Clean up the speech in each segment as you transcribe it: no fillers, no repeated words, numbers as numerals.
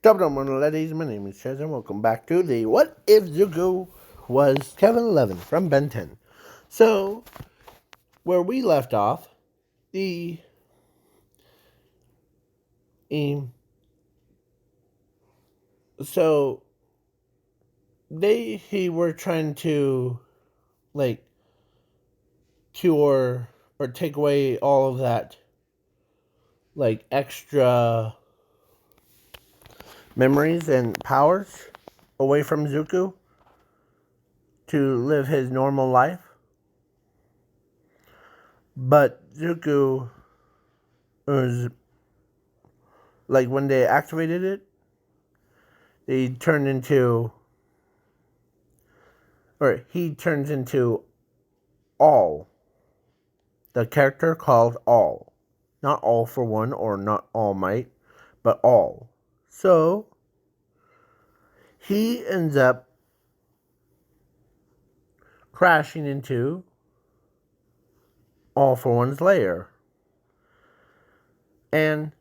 Double ladies, my name is Chaz and welcome back to the What If Zuko Was Kevin 11 from Ben 10. So, where we left off, the um, so he were trying to like cure or take away all of that like extra memories and powers away from Zuko to live his normal life. But Zuko was like when they activated it, they turned into or he turns into All, the character called All. Not All for One or not All Might, but All. So, he ends up crashing into All for One's lair. And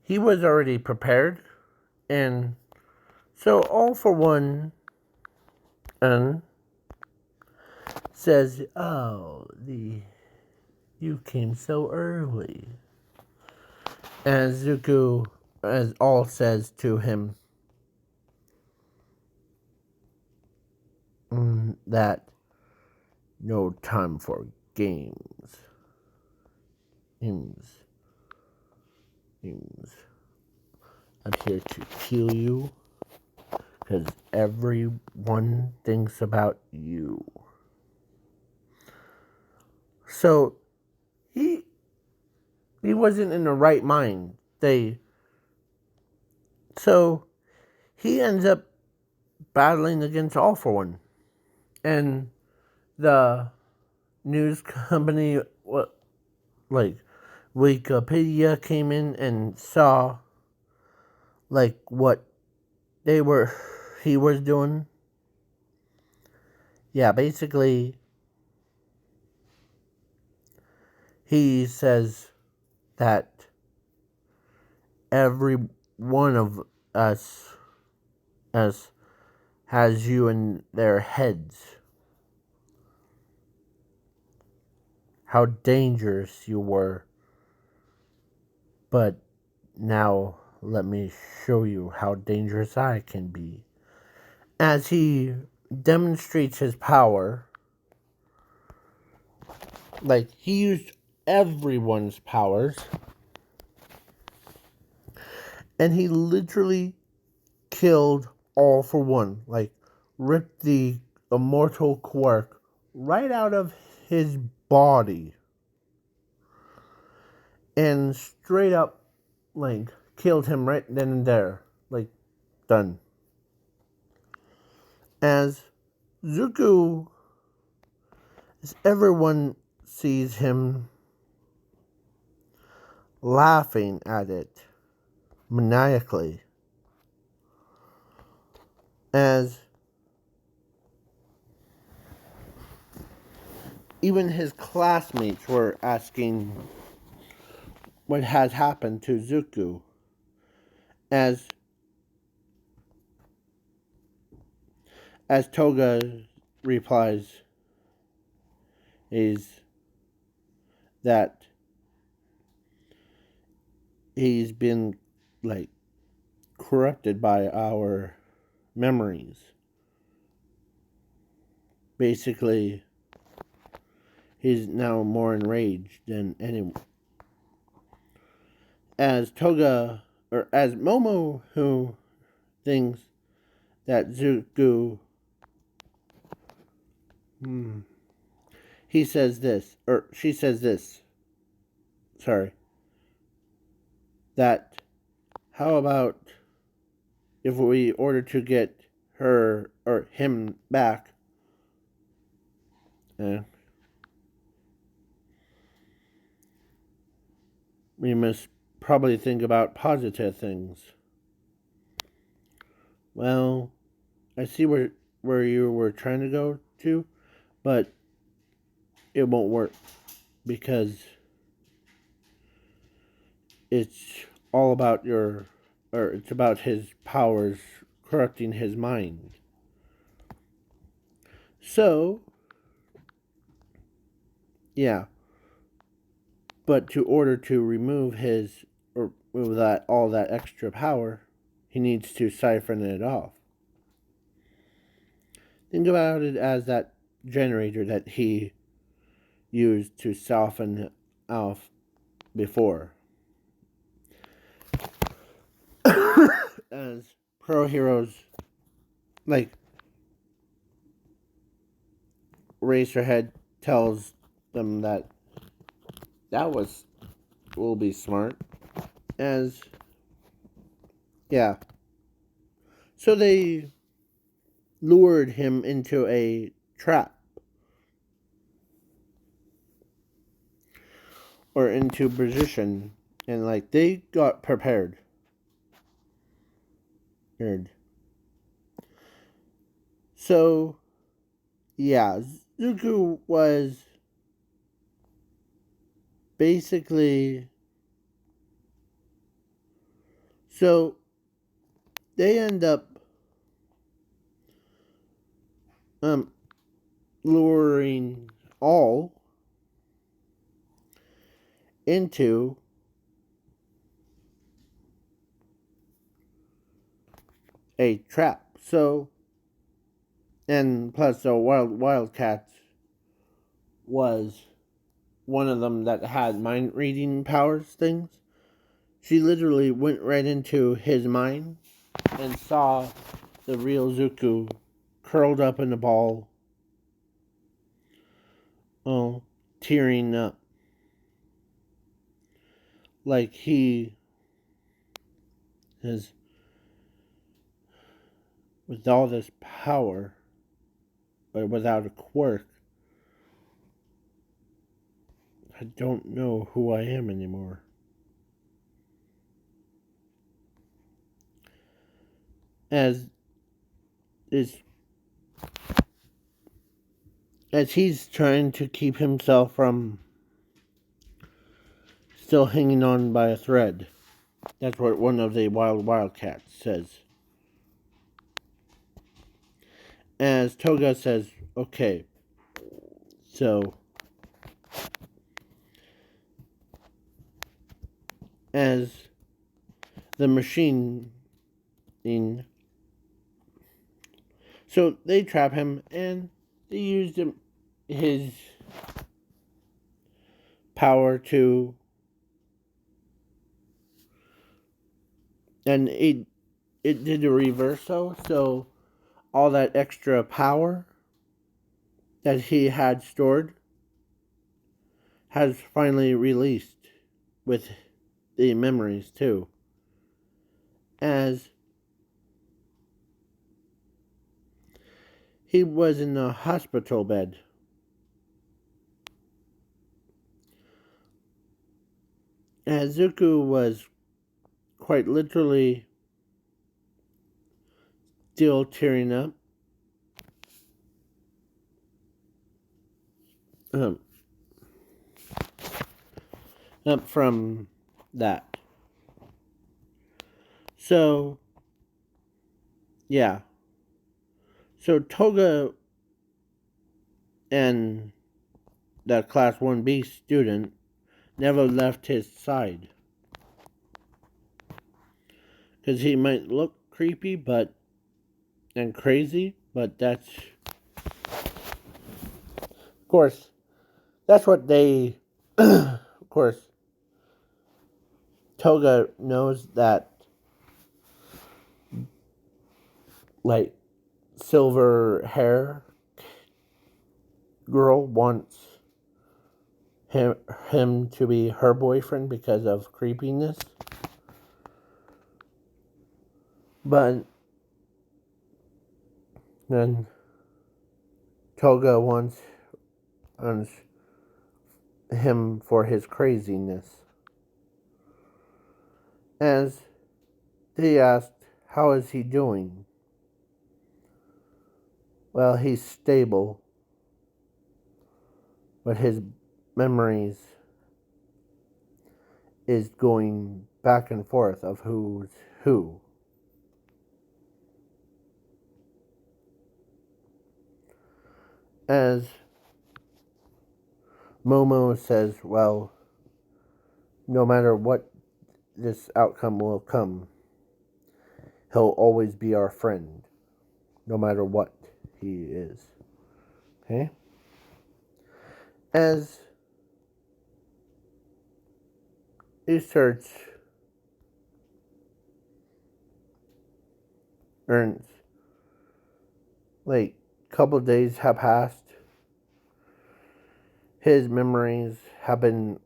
he was already prepared. And so All for One says, you came so early. And Zuko, as All says to him, that no time for games. Games. I'm here to kill you because everyone thinks about you. So he wasn't in the right mind. So he ends up battling against All for One. And the news company, like Wikipedia, came in and saw like what he was doing. Yeah, basically he says that every one of us has you in their heads. How dangerous you were. But now let me show you how dangerous I can be. As he demonstrates his power, like he used everyone's powers, and he literally killed All for One. Like ripped the immortal quark right out of his body. And straight up, like, killed him right then and there. Like, done. As Zuko, as everyone sees him laughing at it maniacally. As even his classmates were asking what has happened to Zuko. As Toga replies is that he's been like corrupted by our memories. Basically, he's now more enraged than anyone. As Toga, or as Momo, who thinks that Zuko, he says this, or she says this, sorry, that how about if we order to get her or him back, we must probably think about positive things. Well, I see where you were trying to go to, but it won't work because it's all about or it's about his powers corrupting his mind. So, yeah. But to order to remove his or remove that all that extra power, he needs to siphon it off. Think about it as that generator that he used to soften off before. As pro heroes like Racerhead tells them that will be smart. As yeah. So they lured him into a trap or into position, and like they got prepared. Weird. So yeah, Zuko was basically so they end up um luring all into a trap. So and plus the Wildcat was one of them that had mind reading powers things. She literally went right into his mind and saw the real Zuko curled up in a ball, oh, tearing up. Like he is, with all this power, but without a quirk, I don't know who I am anymore. As is, as he's trying to keep himself from still hanging on by a thread. That's what one of the wildcats says. As Toga says, okay, so as the machine in, so they trap him and they used his power to, and it did a reverso, so all that extra power that he had stored has finally released with the memories too. As he was in a hospital bed. As Zuko was quite literally still tearing um, up from that. So, yeah. So Toga and the Class 1B student never left his side. Because he might look creepy and crazy, but that's, of course, that's what they, of course, Toga knows that, like, silver hair girl wants him to be her boyfriend because of creepiness. But then Toga wants him for his craziness. As they asked, how is he doing? Well, he's stable, but his memories is going back and forth of who's who? As Momo says, well, no matter what this outcome will come, he'll always be our friend, no matter what he is. Okay? As he starts, earns, like, couple days have passed. His memories have been,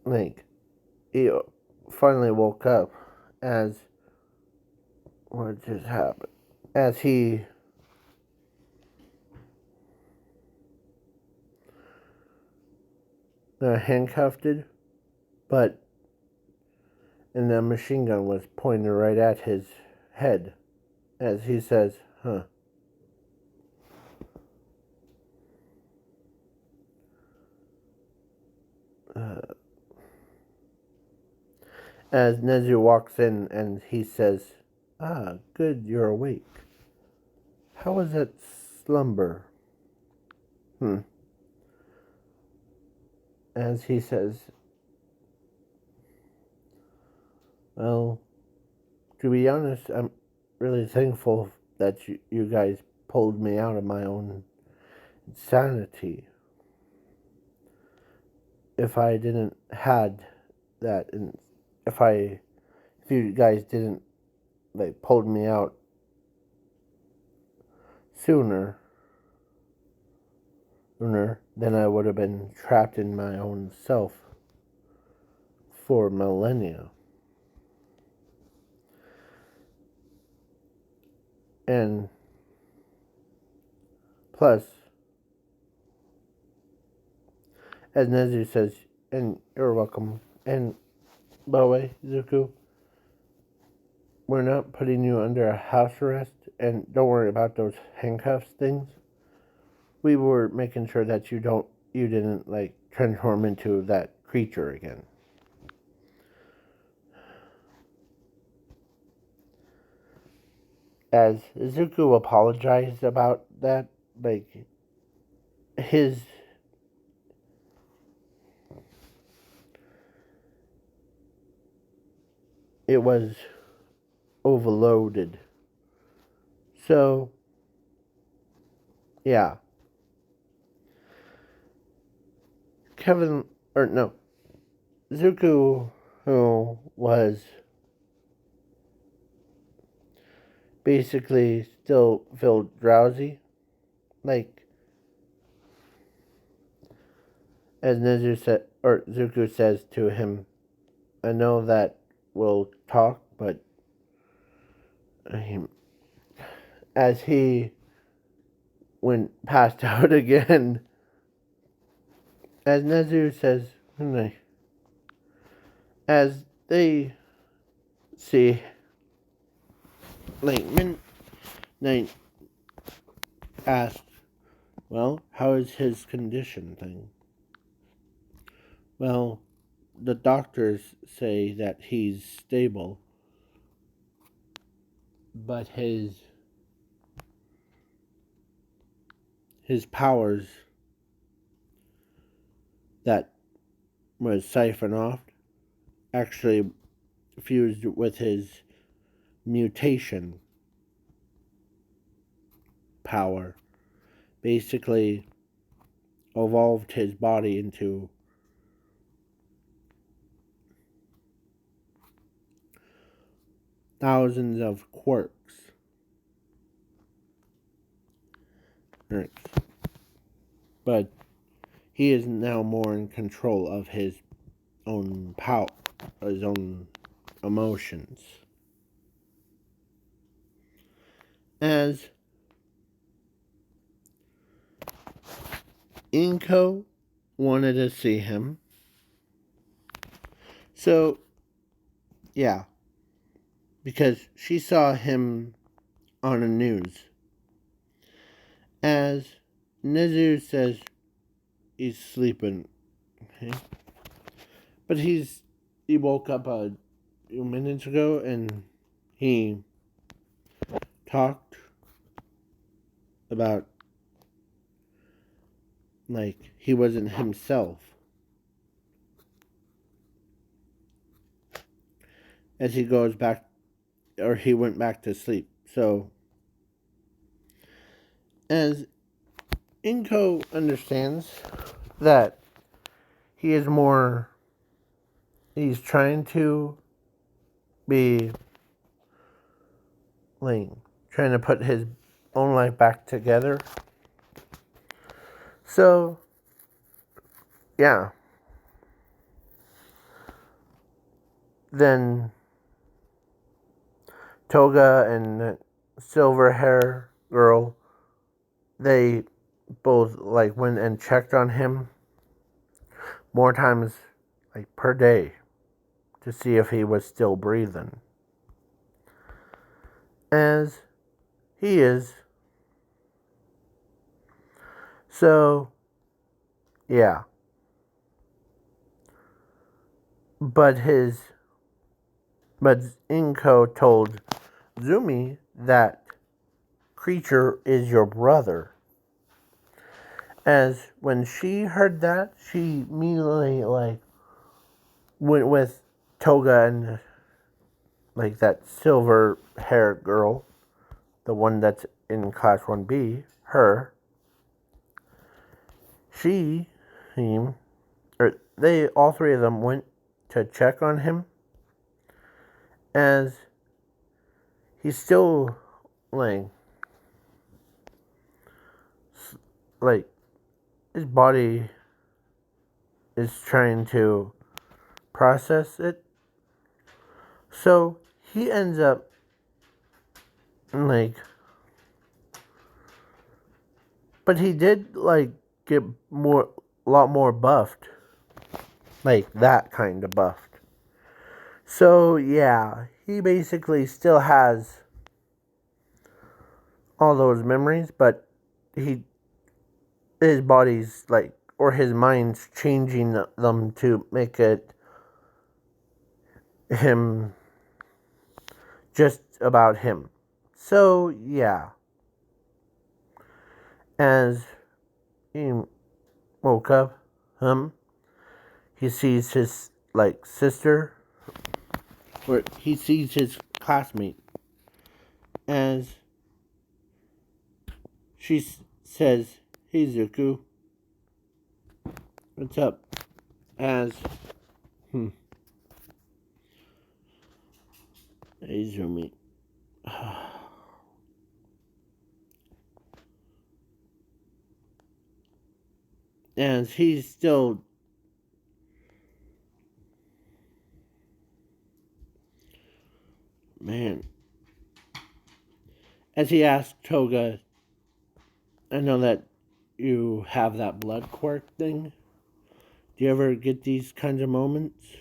like, he finally woke up as, what just happened? As he handcuffed, but and the machine gun was pointed right at his head, as he says, huh. As Nezu walks in and he says, ah, good, you're awake. How was that slumber? As he says, well, to be honest, I'm really thankful that you guys pulled me out of my own insanity. If I didn't had that, and if you guys didn't, like, pulled me out sooner, then I would have been trapped in my own self for millennia. And plus, as Nezu says, and you're welcome, and by the way, Zuko, we're not putting you under a house arrest, and don't worry about those handcuffs things. We were making sure that you didn't, like, transform into that creature again. As Zuko apologized about that, like, it was overloaded. So, yeah. Zuko, who was basically still felt drowsy, like, as Zuko says to him, I know that we'll talk, but as he went passed out again, as Nezu says, as they see, like, Midnight asked, well, how is his condition thing? Well, the doctors say that he's stable, but his powers that was siphoned off actually fused with his mutation power, basically evolved his body into thousands of quirks. But he is now more in control of his own power, his own emotions. As Inko wanted to see him. So, yeah. Because she saw him on the news. As Nezu says he's sleeping. Okay? But he woke up few minutes ago, and he talked about like he wasn't himself as he goes back, or he went back to sleep. So as Inko understands that he is more, he's trying to be like trying to put his own life back together. So yeah, then Toga and the silver hair girl, they both like went and checked on him more times like per day to see if he was still breathing. As he is. So yeah. But Inko told Zumi that creature is your brother. As when she heard that, she immediately like went with Toga and like that silver haired girl, the one that's in class 1B, her. She, him, or they, all three of them went to check on him, as he's still like his body is trying to process it. So he ends up like, but he did like get a lot more buffed, like that kind of buffed. So yeah, he basically still has all those memories, but his body's like, or his mind's changing them to make it him, just about him. So yeah, as he woke up, he sees his like sister, or he sees his classmate, as she says, "Hey Zuku, what's up?" As hey Zumi, as he's still man, as he asks Toga, "I know that you have that blood quirk thing. Do you ever get these kinds of moments?"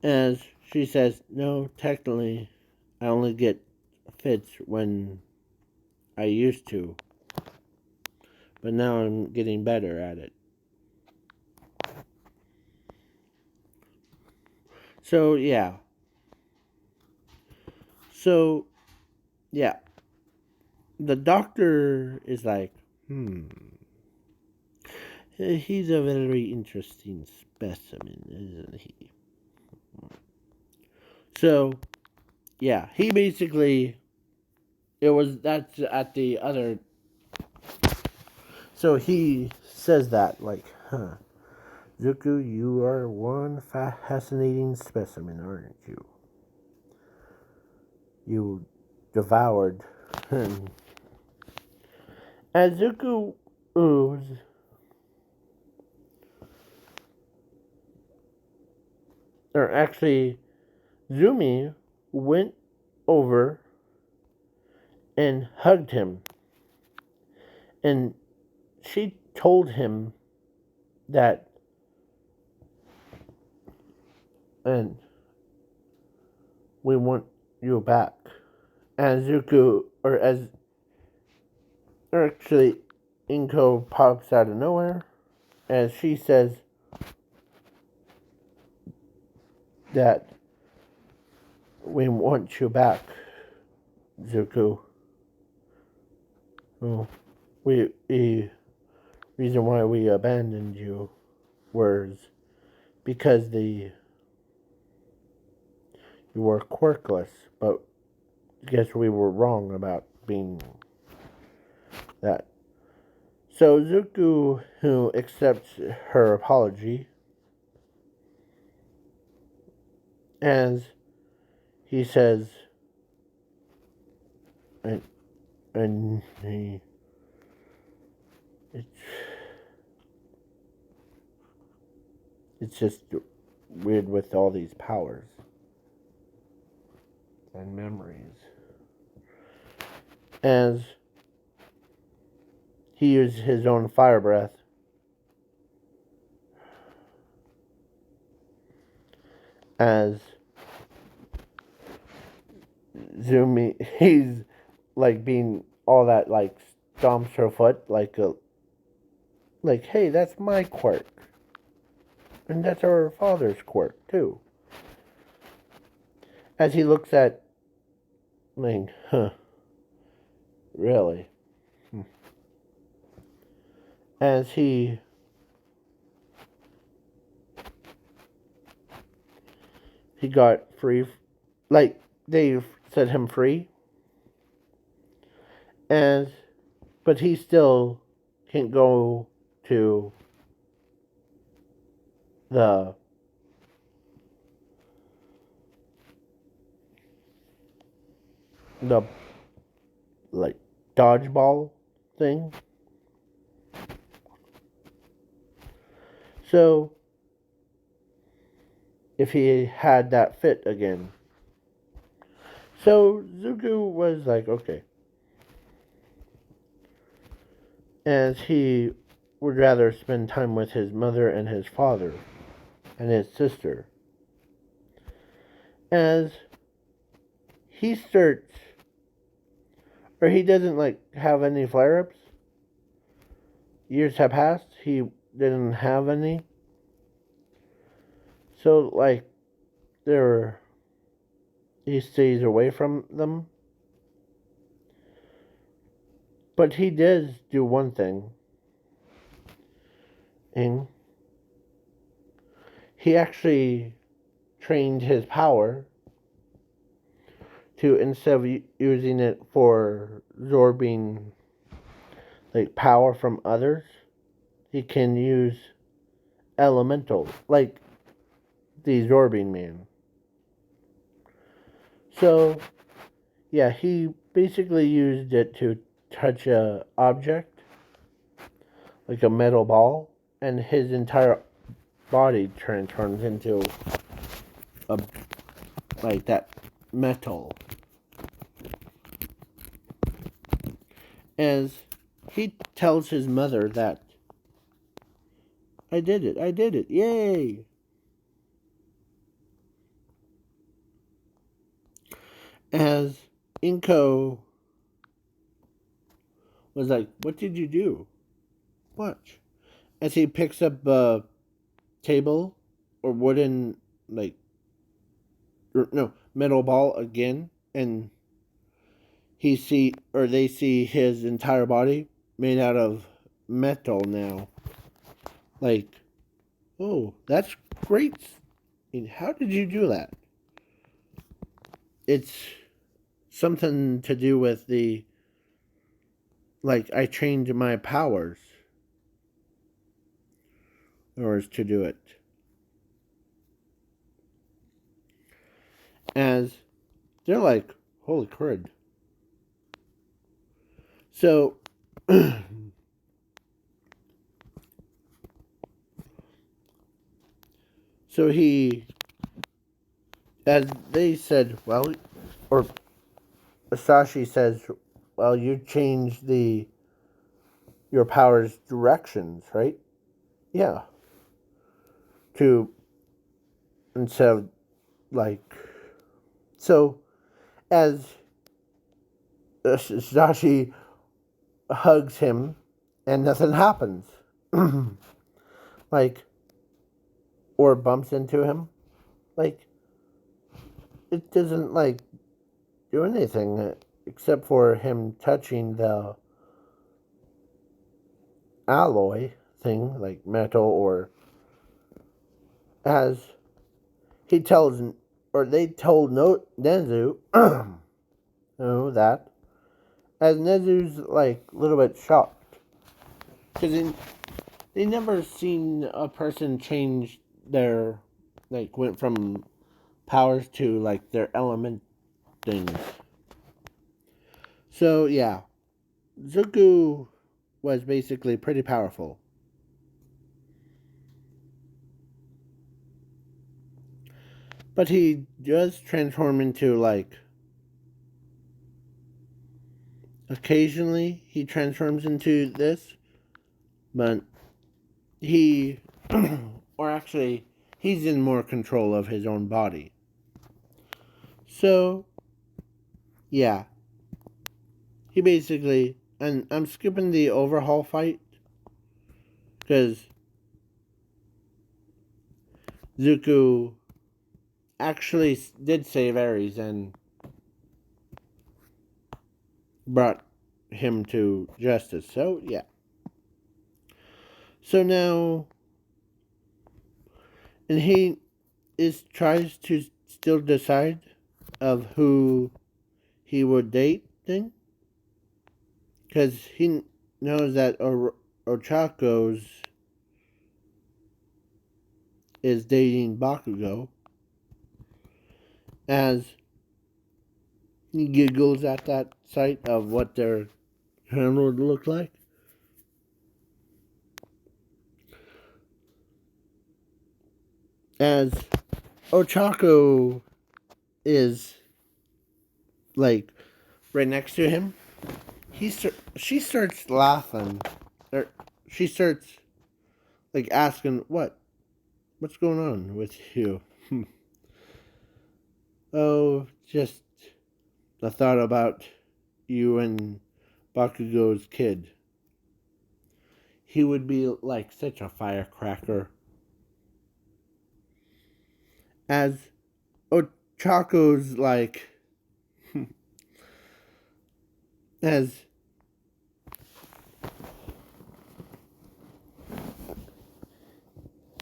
As she says, "No, technically, I only get fits when I used to, but now I'm getting better at it." So, yeah. So, yeah. The doctor is like, he's a very interesting specimen, isn't he? So, yeah, he basically, that's at the other, so he says that, like, Zuku, you are one fascinating specimen, aren't you? You devoured. As Zuku ooze, or actually, Zumi went over and hugged him, and she told him that, and we want you back. As Zuku, or actually, Inko pops out of nowhere, as she says, that we want you back, Zuko. Oh, the reason why we abandoned you was because you were quirkless, but I guess we were wrong about being that. So Zuko, who accepts her apology, as he says, and he, it's it's just weird with all these powers and memories. As he used his own fire breath, as Zumi, he's like being all that like stomps her foot like hey, that's my quirk, and that's our father's quirk too. As he looks at Ling, really? As he got free, like they set him free, as but he still can't go to the the like dodgeball thing. So if he had that fit again. So Zuko was like, okay. As he would rather spend time with his mother and his father and his sister. As he starts, or he doesn't like have any flare ups. Years have passed, he didn't have any. So, like, there, he stays away from them. But he does do one thing. And he actually trained his power to, instead of using it for absorbing like power from others, he can use elemental, like the absorbing man. So yeah, he basically used it to touch a object, like a metal ball, and his entire body transforms into a like that metal. As he tells his mother that I did it, yay! As Inko was like, what did you do? Watch. As he picks up a table or wooden, like, no, metal ball again, and they see his entire body made out of metal now. Like, oh, that's great. I mean, how did you do that? It's something to do with I trained my powers in order to do it. As they're like, holy crud. So, so he, as they said, well, or Sashi says, well, you changed your power's directions, right? Yeah. To, instead of, like, so, as Sashi hugs him, and nothing happens. Like, or bumps into him. Like, it doesn't like do anything except for him touching the alloy thing, like metal, or as he tells, or they told Nezu, no, that, as Nezu's like a little bit shocked, because they never seen a person change their, like, went from powers to like their element things. So yeah, Zuko was basically pretty powerful. But he does transform into, like, occasionally he transforms into this, but he, or actually, he's in more control of his own body. So, yeah, he basically, and I'm skipping the overhaul fight, because Zuko actually did save Ares and brought him to justice. So, yeah. So now, and he tries to still decide of who he would date thing, because he knows that Ochako's is dating Bakugo, as he giggles at that sight of what their hand would look like. As Ochako is like right next to him, she starts laughing, or she starts like asking, what's going on with you? Oh, just the thought about you and Bakugo's kid. He would be like such a firecracker. As Ochako's like, as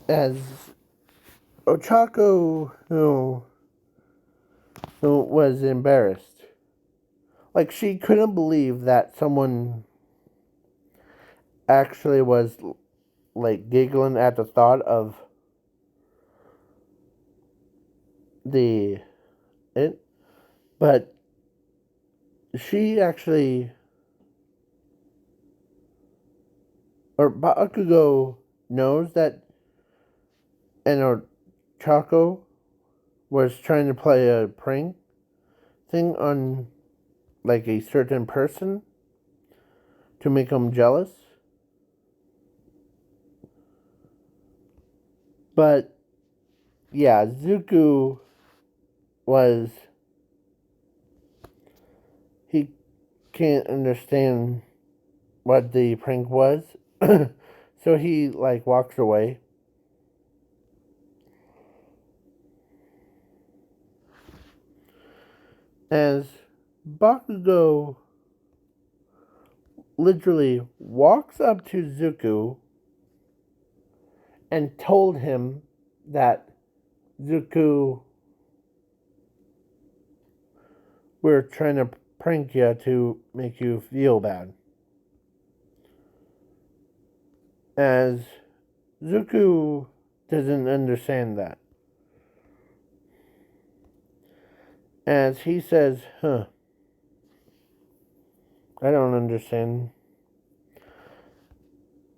as Ochako, who was embarrassed. Like, she couldn't believe that someone actually was like giggling at the thought of the it, but she actually, or Bakugo knows that, and Ochako was trying to play a prank thing on like a certain person to make him jealous. But yeah, Zuko was, he can't understand what the prank was. So he like walks away. As Bakugo literally walks up to Zuko and told him that, Zuko, we're trying to prank you to make you feel bad. As Zuko doesn't understand that. As he says, I don't understand.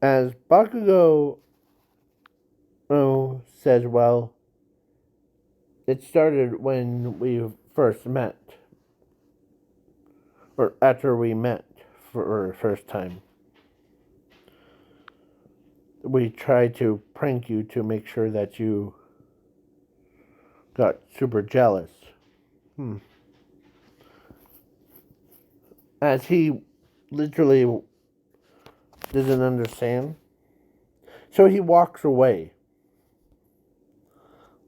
As Bakugo says, well, it started when we first met. Or after we met for the first time. We tried to prank you to make sure that you got super jealous. As he literally doesn't understand. So he walks away.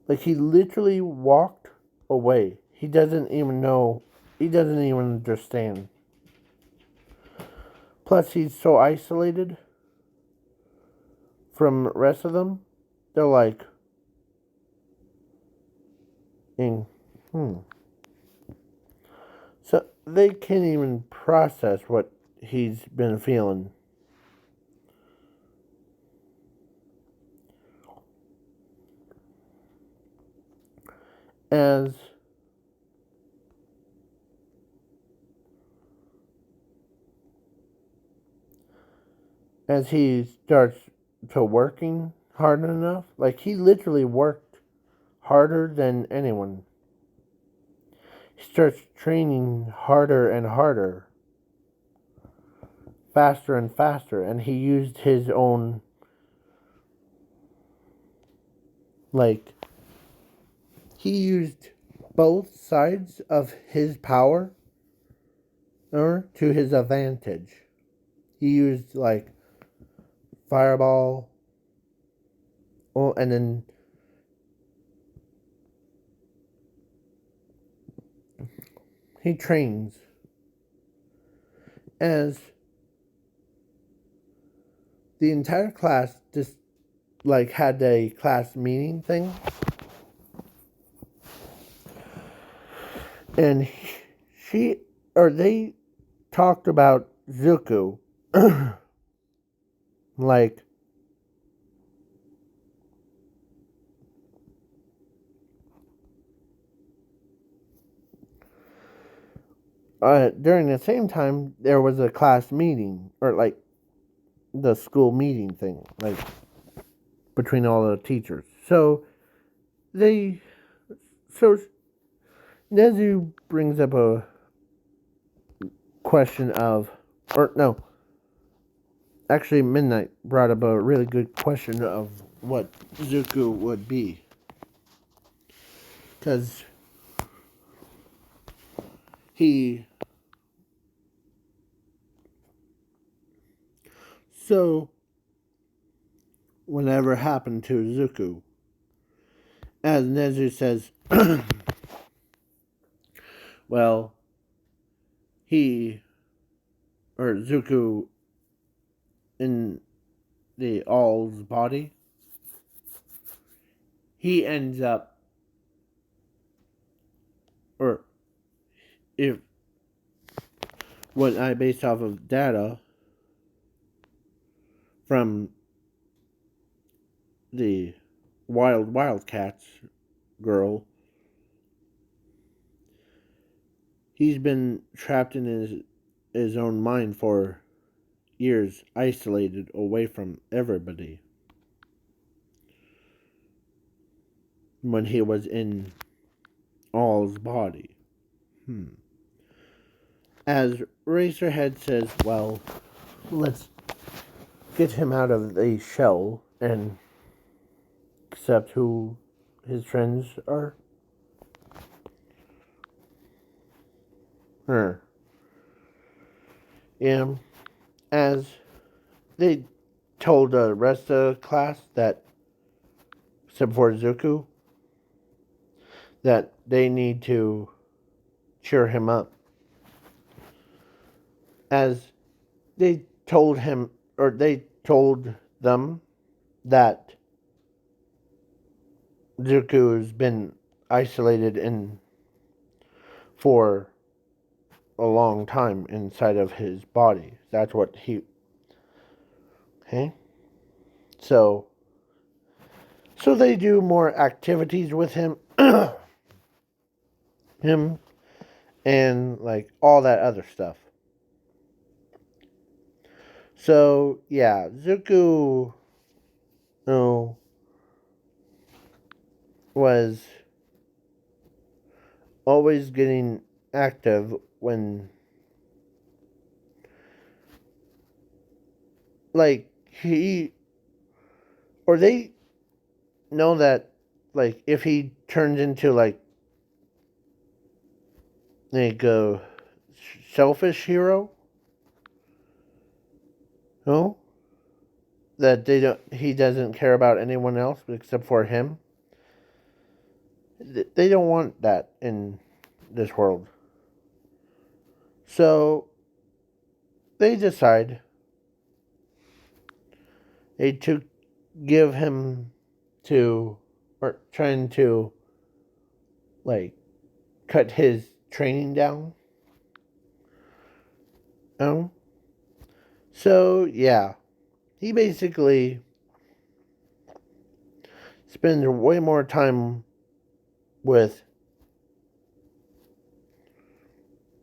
Like, he literally walked away. he doesn't even know. He doesn't even understand. Plus, he's so isolated from the rest of them. They're like, hmm. So they can't even process what he's been feeling. As he starts to working hard enough, like he literally worked harder than anyone. He starts training harder and harder, faster and faster, and he used his own, like, he used both sides of his power to his advantage. He used, like, fireball, and then he trains as the entire class just, like, had a class meeting thing, and they talked about Zuko, like, during the same time there was a class meeting, or like the school meeting thing, like between all the teachers. They so Nezu brings up a question of, or no, actually Midnight brought up a really good question of what Zuko would be, because he so whatever happened to Zuko, as Nezu says, well, he or Zuko in the All's body, he ends up, or if what I based off of data from the Wildcats girl, he's been trapped in his own mind for years, isolated away from everybody when he was in All's body. As Racerhead says, well, let's get him out of the shell and accept who his friends are. Yeah, as they told the rest of the class that, except for Zuko, that they need to cheer him up. As they told him, or they told them that Zuko's been isolated for a long time inside of his body. That's what he. Okay? So they do more activities with him. him and like all that other stuff. So yeah, Zuko, was always getting active when, like, he, or they know that, like, if he turns into like a selfish hero, no, that he doesn't care about anyone else except for him. They don't want that in this world. So they decide to give him to, or trying to, like, cut his training down. Oh, so yeah, he basically spends way more time with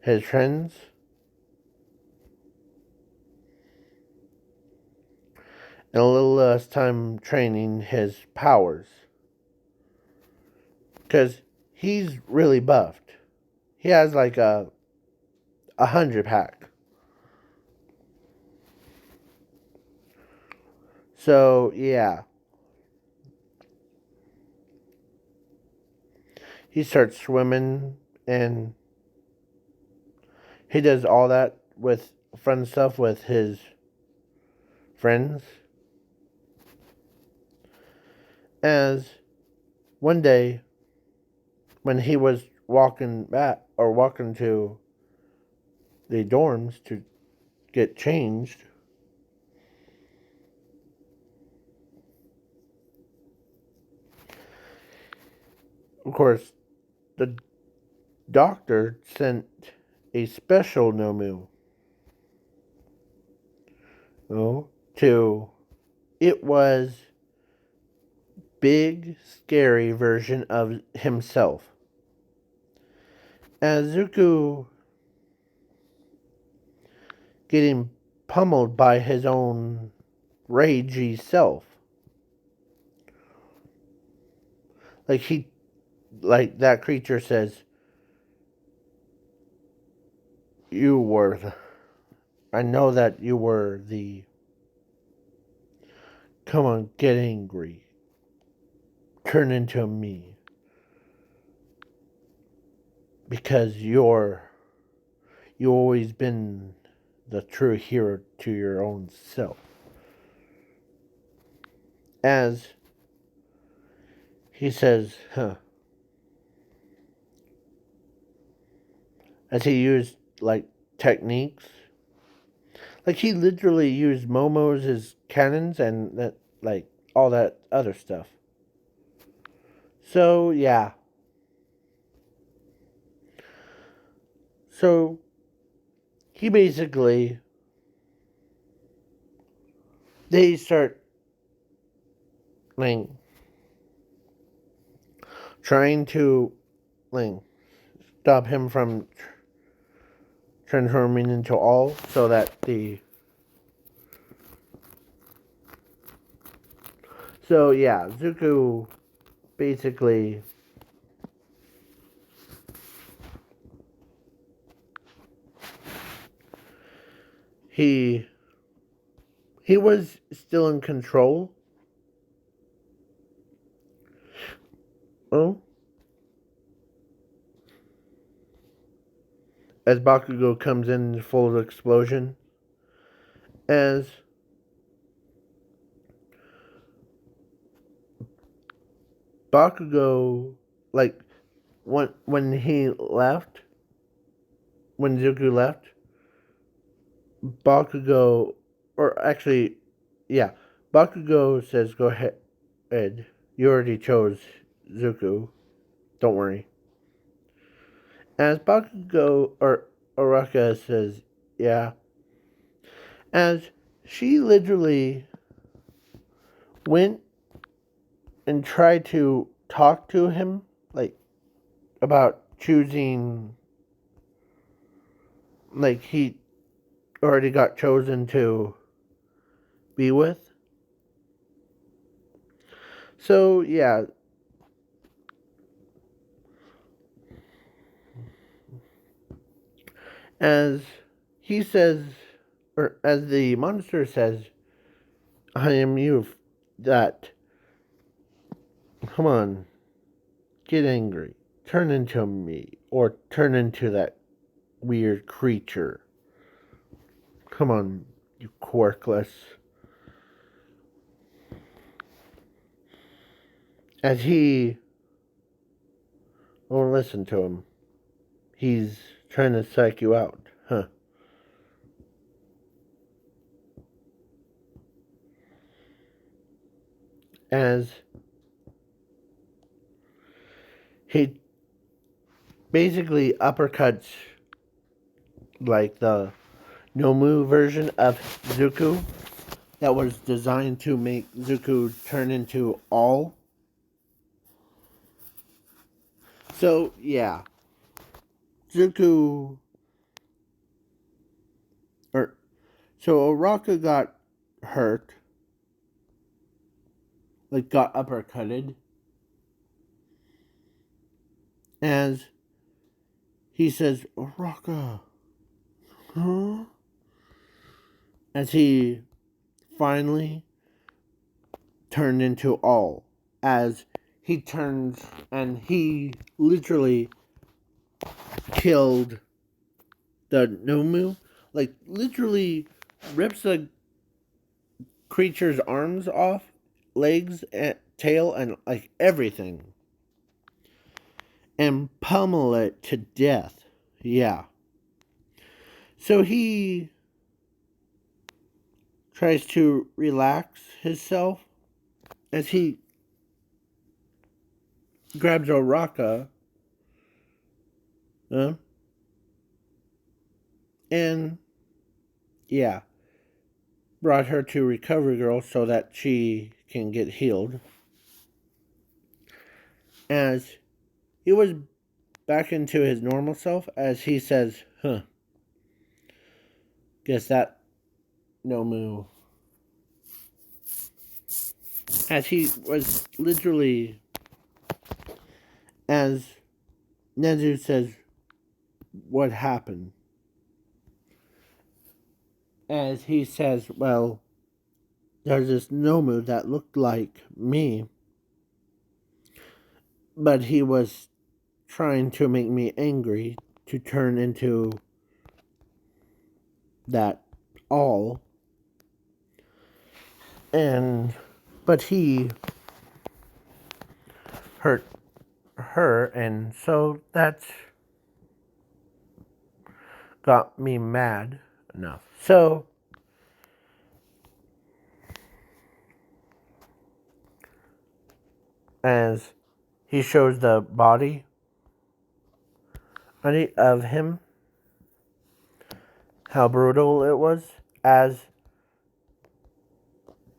his friends and a little less time training his powers. Because he's really buffed. He has like a 100 pack. So yeah, he starts swimming and he does all that with fun stuff with his friends. As one day, when he was walking back or walking to the dorms to get changed, of course, the doctor sent a special Nomu. Oh, to it was big, scary version of himself. As Zuko getting pummeled by his own ragey self. Like that creature says, you were I know that you were the, come on, get angry. Turn into me. Because you always been the true hero to your own self. As he says, as he used like techniques. Like he literally used Momo's as cannons and that, like all that other stuff. So yeah. So he basically, they start like trying to like stop him from transforming into all, so that the, so yeah, Zuko basically he was still in control. Oh, as Bakugo comes in full of explosion, as Bakugo, like when he left, when Zuko left, Bakugo, or actually, yeah, Bakugo says, "Go ahead, Ed. You already chose Zuko. Don't worry." As Bakugo or Oraka says, "Yeah," as she literally went and tried to talk to him, like about choosing, like he already got chosen to be with. So yeah, as he says, or as the monster says, "I am you." That, come on, get angry, turn into me, or turn into that weird creature. Come on, you quirkless. As he won't listen to him. He's trying to psych you out, huh? As he basically uppercuts like the Nomu version of Zuko that was designed to make Zuko turn into all. So, yeah. Zuko. So Oraka got hurt. Like, got uppercutted. As he says, Oraka. Huh? As he finally turned into all. As he turns and he literally killed the Nomu. Like, literally rips the creature's arms off, legs, and tail, and like everything. And pummel it to death. Yeah. So he tries to relax himself as he grabs Oraka. And yeah, brought her to Recovery Girl so that she can get healed. As he was back into his normal self, as he says, guess that no moo. As he was literally, as Nezu says, what happened? As he says, well, there's this Nomu that looked like me, but he was trying to make me angry to turn into that all. But he hurt her, and so that's got me mad enough. So, as he shows the body of him, how brutal it was, as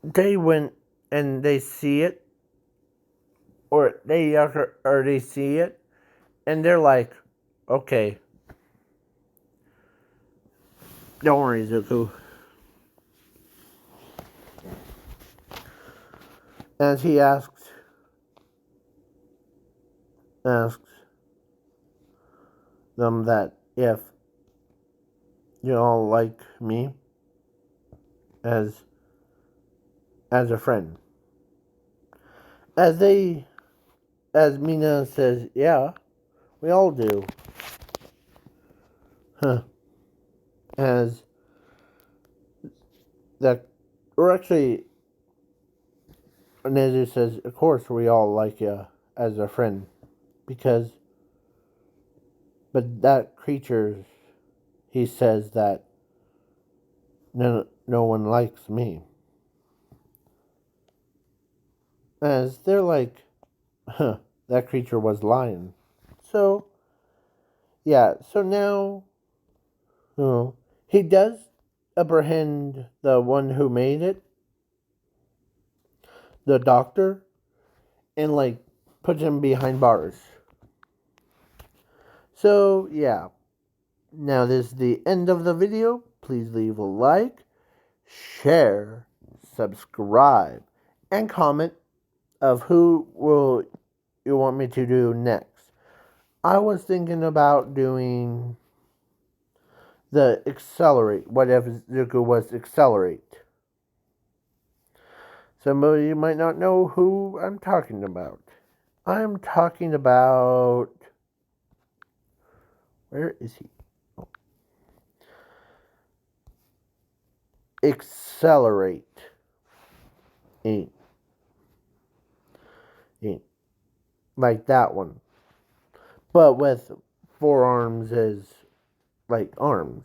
they went and they see it, or they see it, and they're like, okay, don't worry, Zuko. As he asks them that if you all like me as a friend. As Mina says, yeah, we all do. As that, or actually, Nezu says, of course we all like you as a friend. Because, but that creature, he says that no one likes me. As they're like, that creature was lying. So, yeah, so now, he does apprehend the one who made it, the doctor, and like puts him behind bars. So, yeah. Now, this is the end of the video. Please leave a like, share, subscribe, and comment of who will you want me to do next. I was thinking about doing the Accelerate. What if Zuko was Accelerate? Some of you might not know who I'm talking about. I'm talking about... Where is he? Oh. Accelerate. Ain't. Like that one. But with forearms as like arms.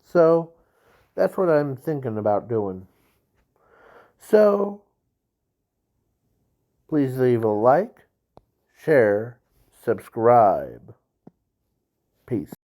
So that's what I'm thinking about doing. So please leave a like, share, subscribe. Peace.